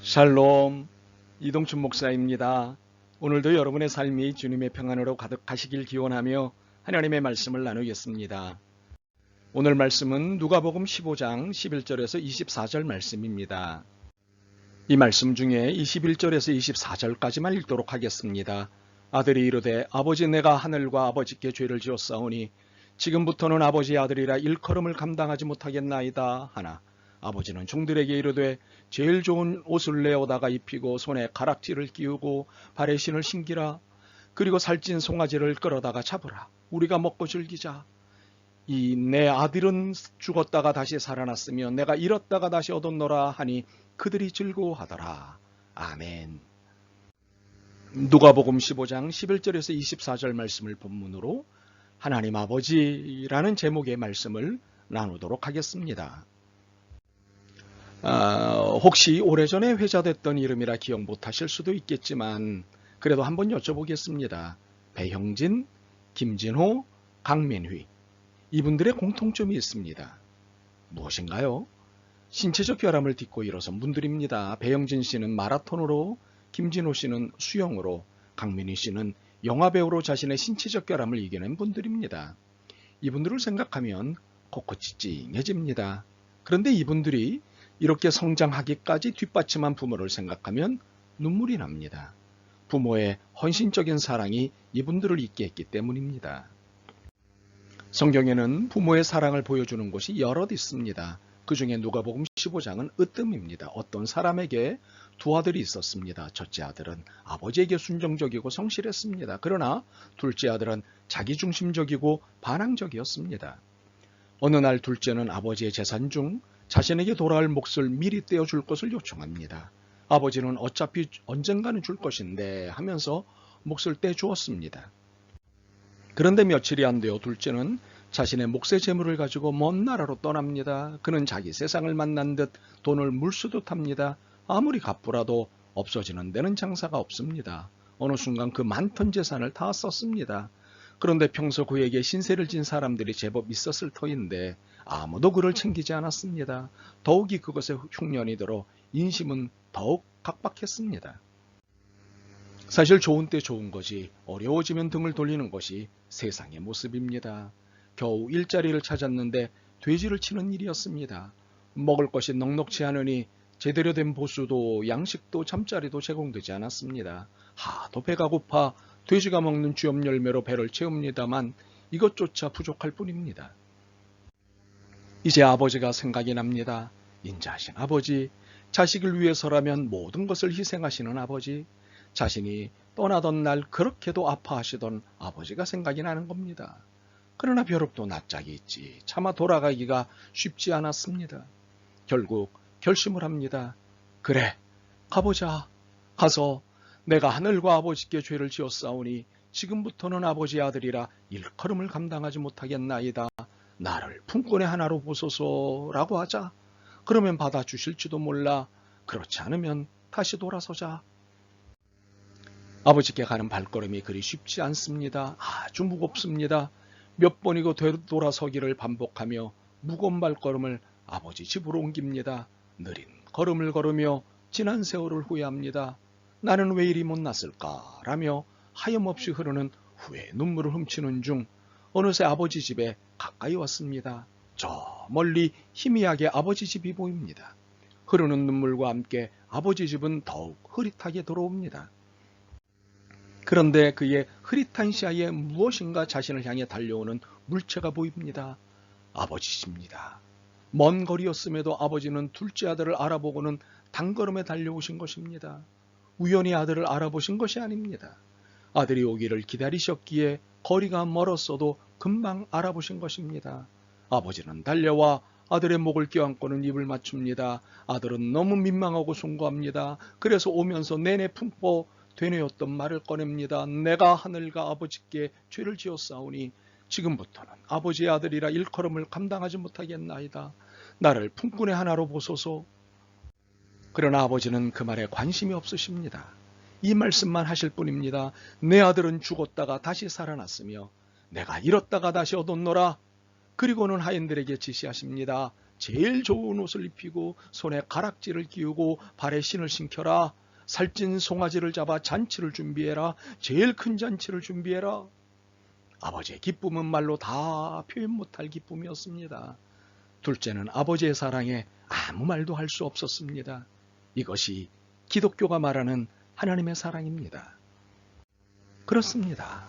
샬롬, 이동춘 목사입니다. 오늘도 여러분의 삶이 주님의 평안으로 가득하시길 기원하며 하나님의 말씀을 나누겠습니다. 오늘 말씀은 누가복음 15장 11절에서 24절 말씀입니다. 이 말씀 중에 21절에서 24절까지만 읽도록 하겠습니다. 아들이 이르되 아버지 내가 하늘과 아버지께 죄를 지었사오니 지금부터는 아버지의 아들이라 일컬음을 감당하지 못하겠나이다 하나 아버지는 종들에게 이르되 제일 좋은 옷을 내어다가 입히고 손에 가락지를 끼우고 발에 신을 신기라. 그리고 살찐 송아지를 끌어다가 잡으라. 우리가 먹고 즐기자. 이 내 아들은 죽었다가 다시 살아났으며 내가 잃었다가 다시 얻었노라 하니 그들이 즐거워하더라. 아멘. 누가복음 15장 11절에서 24절 말씀을 본문으로 하나님 아버지라는 제목의 말씀을 나누도록 하겠습니다. 혹시 오래전에 회자됐던 이름이라 기억 못하실 수도 있겠지만 그래도 한번 여쭤보겠습니다. 배형진, 김진호, 강민휘 이분들의 공통점이 있습니다. 무엇인가요? 신체적 결함을 딛고 일어선 분들입니다. 배형진 씨는 마라톤으로, 김진호 씨는 수영으로, 강민휘 씨는 영화배우로 자신의 신체적 결함을 이겨낸 분들입니다. 이분들을 생각하면 코끝이 찡해집니다. 그런데 이분들이 이렇게 성장하기까지 뒷받침한 부모를 생각하면 눈물이 납니다. 부모의 헌신적인 사랑이 이분들을 있게 했기 때문입니다. 성경에는 부모의 사랑을 보여주는 곳이 여럿 있습니다. 그 중에 누가복음 15장은 으뜸입니다. 어떤 사람에게 두 아들이 있었습니다. 첫째 아들은 아버지에게 순종적이고 성실했습니다. 그러나 둘째 아들은 자기중심적이고 반항적이었습니다. 어느 날 둘째는 아버지의 재산 중 자신에게 돌아올 몫을 미리 떼어줄 것을 요청합니다. 아버지는 어차피 언젠가는 줄 것인데 하면서 몫을 떼주었습니다. 그런데 며칠이 안 되어 둘째는 자신의 몫의 재물을 가지고 먼 나라로 떠납니다. 그는 자기 세상을 만난 듯 돈을 물수듯 합니다. 아무리 갚으라도 없어지는 데는 장사가 없습니다. 어느 순간 그 많던 재산을 다 썼습니다. 그런데 평소 그에게 신세를 진 사람들이 제법 있었을 터인데 아무도 그를 챙기지 않았습니다. 더욱이 그것에 흉년이 들어 인심은 더욱 각박했습니다. 사실 좋은 때 좋은 것이 어려워지면 등을 돌리는 것이 세상의 모습입니다. 겨우 일자리를 찾았는데 돼지를 치는 일이었습니다. 먹을 것이 넉넉치 않으니 제대로 된 보수도 양식도 잠자리도 제공되지 않았습니다. 하도 배가 고파 돼지가 먹는 쥐엄 열매로 배를 채웁니다만 이것조차 부족할 뿐입니다. 이제 아버지가 생각이 납니다. 인자하신 아버지, 자식을 위해서라면 모든 것을 희생하시는 아버지, 자신이 떠나던 날 그렇게도 아파하시던 아버지가 생각이 나는 겁니다. 그러나 벼룩도 낯짝이 있지 차마 돌아가기가 쉽지 않았습니다. 결국 결심을 합니다. 그래, 가보자. 가서 내가 하늘과 아버지께 죄를 지었사오니 지금부터는 아버지의 아들이라 일컬음을 감당하지 못하겠나이다. 나를 품꾼의 하나로 보소서라고 하자. 그러면 받아주실지도 몰라. 그렇지 않으면 다시 돌아서자. 아버지께 가는 발걸음이 그리 쉽지 않습니다. 아주 무겁습니다. 몇 번이고 되돌아서기를 반복하며 무거운 발걸음을 아버지 집으로 옮깁니다. 느린 걸음을 걸으며 지난 세월을 후회합니다. 나는 왜 이리 못났을까? 라며 하염없이 흐르는 후회의 눈물을 훔치는 중 어느새 아버지 집에 가까이 왔습니다. 저 멀리 희미하게 아버지 집이 보입니다. 흐르는 눈물과 함께 아버지 집은 더욱 흐릿하게 들어옵니다. 그런데 그의 흐릿한 시야에 무엇인가 자신을 향해 달려오는 물체가 보입니다. 아버지 집입니다. 먼 거리였음에도 아버지는 둘째 아들을 알아보고는 단걸음에 달려오신 것입니다. 우연히 아들을 알아보신 것이 아닙니다. 아들이 오기를 기다리셨기에 거리가 멀었어도 금방 알아보신 것입니다. 아버지는 달려와 아들의 목을 껴안고는 입을 맞춥니다. 아들은 너무 민망하고 송구합니다. 그래서 오면서 내내 품고 되뇌었던 말을 꺼냅니다. 내가 하늘과 아버지께 죄를 지었사오니 지금부터는 아버지의 아들이라 일컬음을 감당하지 못하겠나이다. 나를 품꾼의 하나로 보소서. 그러나 아버지는 그 말에 관심이 없으십니다. 이 말씀만 하실 뿐입니다. 내 아들은 죽었다가 다시 살아났으며 내가 잃었다가 다시 얻었노라. 그리고는 하인들에게 지시하십니다. 제일 좋은 옷을 입히고 손에 가락지를 끼우고 발에 신을 신겨라. 살찐 송아지를 잡아 잔치를 준비해라. 제일 큰 잔치를 준비해라. 아버지의 기쁨은 말로 다 표현 못할 기쁨이었습니다. 둘째는 아버지의 사랑에 아무 말도 할 수 없었습니다. 이것이 기독교가 말하는 하나님의 사랑입니다. 그렇습니다.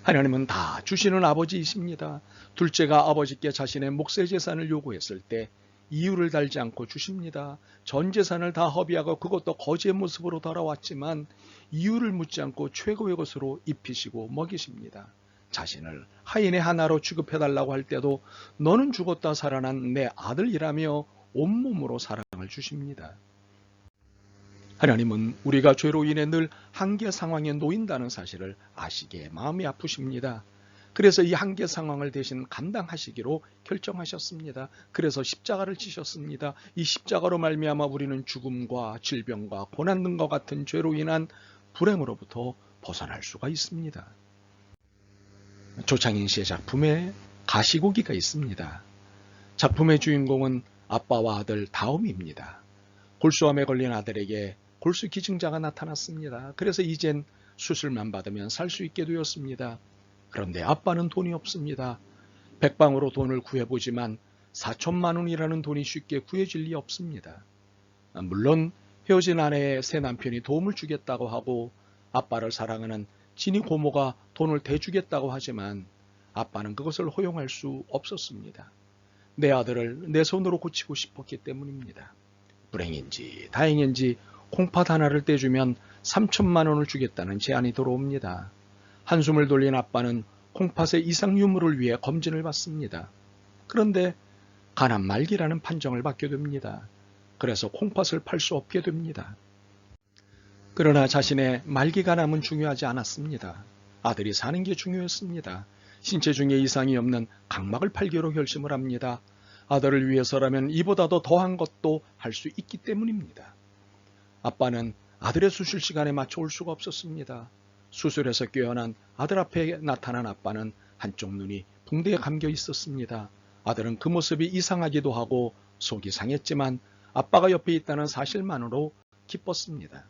하나님은 다 주시는 아버지이십니다. 둘째가 아버지께 자신의 몫의 재산을 요구했을 때 이유를 달지 않고 주십니다. 전 재산을 다 허비하고 그것도 거지의 모습으로 돌아왔지만 이유를 묻지 않고 최고의 것으로 입히시고 먹이십니다. 자신을 하인의 하나로 취급해달라고 할 때도 너는 죽었다 살아난 내 아들이라며 온몸으로 사랑을 주십니다. 하나님은 우리가 죄로 인해 늘 한계 상황에 놓인다는 사실을 아시기에 마음이 아프십니다. 그래서 이 한계 상황을 대신 감당하시기로 결정하셨습니다. 그래서 십자가를 지셨습니다. 이 십자가로 말미암아 우리는 죽음과 질병과 고난 등과 같은 죄로 인한 불행으로부터 벗어날 수가 있습니다. 조창인 씨의 작품에 가시고기가 있습니다. 작품의 주인공은 아빠와 아들 다음입니다. 골수암에 걸린 아들에게 골수 기증자가 나타났습니다. 그래서 이젠 수술만 받으면 살 수 있게 되었습니다. 그런데 아빠는 돈이 없습니다. 백방으로 돈을 구해보지만 4천만 원이라는 돈이 쉽게 구해질 리 없습니다. 물론 헤어진 아내의 새 남편이 도움을 주겠다고 하고 아빠를 사랑하는 진이 고모가 돈을 대주겠다고 하지만 아빠는 그것을 허용할 수 없었습니다. 내 아들을 내 손으로 고치고 싶었기 때문입니다. 불행인지 다행인지 콩팥 하나를 떼주면 3천만 원을 주겠다는 제안이 들어옵니다. 한숨을 돌린 아빠는 콩팥의 이상 유무를 위해 검진을 받습니다. 그런데 간암 말기라는 판정을 받게 됩니다. 그래서 콩팥을 팔 수 없게 됩니다. 그러나 자신의 말기 간암은 중요하지 않았습니다. 아들이 사는 게 중요했습니다. 신체 중에 이상이 없는 각막을 팔기로 결심을 합니다. 아들을 위해서라면 이보다도 더한 것도 할 수 있기 때문입니다. 아빠는 아들의 수술 시간에 맞춰 올 수가 없었습니다. 수술에서 깨어난 아들 앞에 나타난 아빠는 한쪽 눈이 붕대에 감겨 있었습니다. 아들은 그 모습이 이상하기도 하고 속이 상했지만 아빠가 옆에 있다는 사실만으로 기뻤습니다.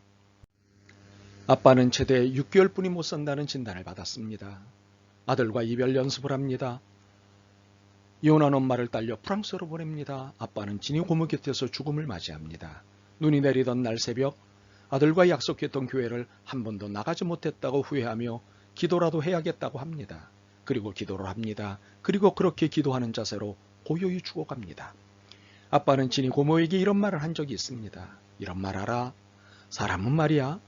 아빠는 최대 6개월뿐이 못 산다는 진단을 받았습니다. 아들과 이별 연습을 합니다. 이혼한 엄마를 딸려 프랑스로 보냅니다. 아빠는 진이 고모 곁에서 죽음을 맞이합니다. 눈이 내리던 날 새벽 아들과 약속했던 교회를 한 번도 나가지 못했다고 후회하며 기도라도 해야겠다고 합니다. 그리고 기도를 합니다. 그리고 그렇게 기도하는 자세로 고요히 죽어갑니다. 아빠는 진이 고모에게 이런 말을 한 적이 있습니다. 이런 말 알아? 사람은 말이야.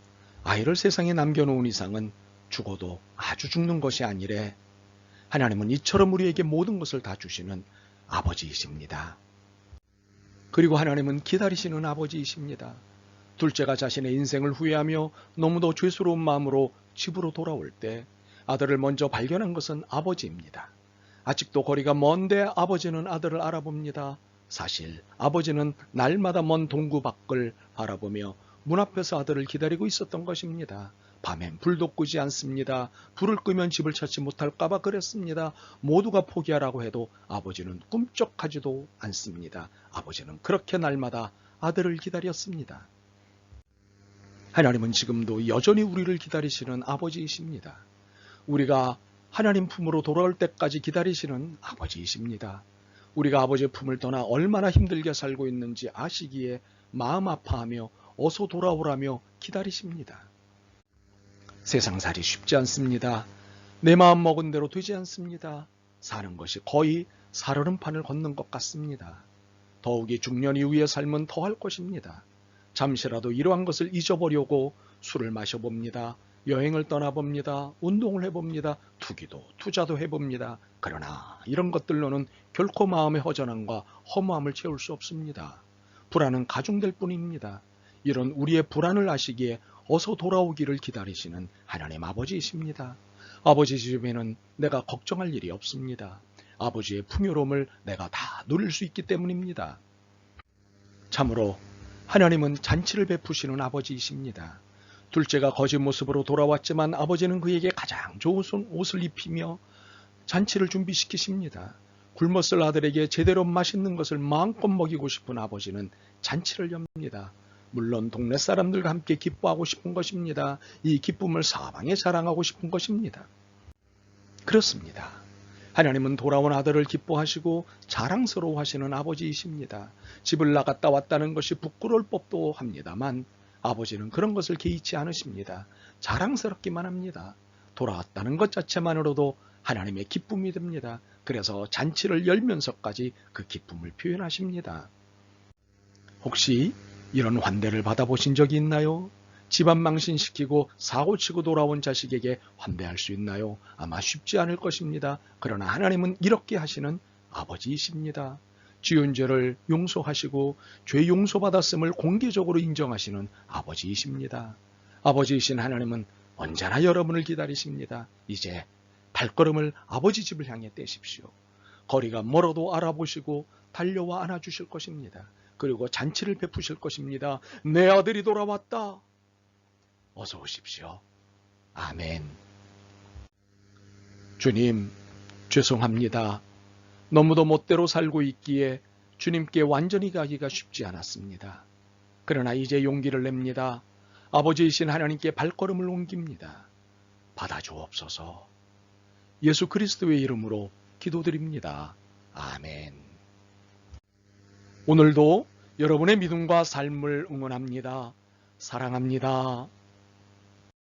아이를 세상에 남겨놓은 이상은 죽어도 아주 죽는 것이 아니래. 하나님은 이처럼 우리에게 모든 것을 다 주시는 아버지이십니다. 그리고 하나님은 기다리시는 아버지이십니다. 둘째가 자신의 인생을 후회하며 너무도 죄스러운 마음으로 집으로 돌아올 때 아들을 먼저 발견한 것은 아버지입니다. 아직도 거리가 먼데 아버지는 아들을 알아봅니다. 사실 아버지는 날마다 먼 동구 밖을 바라보며 문 앞에서 아들을 기다리고 있었던 것입니다. 밤엔 불도 끄지 않습니다. 불을 끄면 집을 찾지 못할까봐 그랬습니다. 모두가 포기하라고 해도 아버지는 꿈쩍하지도 않습니다. 아버지는 그렇게 날마다 아들을 기다렸습니다. 하나님은 지금도 여전히 우리를 기다리시는 아버지이십니다. 우리가 하나님 품으로 돌아올 때까지 기다리시는 아버지이십니다. 우리가 아버지의 품을 떠나 얼마나 힘들게 살고 있는지 아시기에 마음 아파하며 어서 돌아오라며 기다리십니다. 세상살이 쉽지 않습니다. 내 마음 먹은 대로 되지 않습니다. 사는 것이 거의 살얼음판을 걷는 것 같습니다. 더욱이 중년 이후의 삶은 더할 것입니다. 잠시라도 이러한 것을 잊어보려고 술을 마셔봅니다. 여행을 떠나봅니다. 운동을 해봅니다. 투기도 투자도 해봅니다. 그러나 이런 것들로는 결코 마음의 허전함과 허무함을 채울 수 없습니다. 불안은 가중될 뿐입니다. 이런 우리의 불안을 아시기에 어서 돌아오기를 기다리시는 하나님 아버지이십니다. 아버지 집에는 내가 걱정할 일이 없습니다. 아버지의 풍요로움을 내가 다 누릴 수 있기 때문입니다. 참으로 하나님은 잔치를 베푸시는 아버지이십니다. 둘째가 거짓 모습으로 돌아왔지만 아버지는 그에게 가장 좋은 옷을 입히며 잔치를 준비시키십니다. 굶었을 아들에게 제대로 맛있는 것을 마음껏 먹이고 싶은 아버지는 잔치를 엽니다. 물론 동네 사람들과 함께 기뻐하고 싶은 것입니다. 이 기쁨을 사방에 자랑하고 싶은 것입니다. 그렇습니다. 하나님은 돌아온 아들을 기뻐하시고 자랑스러워하시는 아버지이십니다. 집을 나갔다 왔다는 것이 부끄러울 법도 합니다만 아버지는 그런 것을 개의치 않으십니다. 자랑스럽기만 합니다. 돌아왔다는 것 자체만으로도 하나님의 기쁨이 됩니다. 그래서 잔치를 열면서까지 그 기쁨을 표현하십니다. 혹시 이런 환대를 받아보신 적이 있나요? 집안 망신시키고 사고치고 돌아온 자식에게 환대할 수 있나요? 아마 쉽지 않을 것입니다. 그러나 하나님은 이렇게 하시는 아버지이십니다. 지은 죄를 용서하시고 죄 용서받았음을 공개적으로 인정하시는 아버지이십니다. 아버지이신 하나님은 언제나 여러분을 기다리십니다. 이제 발걸음을 아버지 집을 향해 떼십시오. 거리가 멀어도 알아보시고 달려와 안아주실 것입니다. 그리고 잔치를 베푸실 것입니다. 내 아들이 돌아왔다. 어서 오십시오. 아멘. 주님, 죄송합니다. 너무도 멋대로 살고 있기에 주님께 완전히 가기가 쉽지 않았습니다. 그러나 이제 용기를 냅니다. 아버지이신 하나님께 발걸음을 옮깁니다. 받아주옵소서. 예수 그리스도의 이름으로 기도드립니다. 아멘. 오늘도 여러분의 믿음과 삶을 응원합니다. 사랑합니다.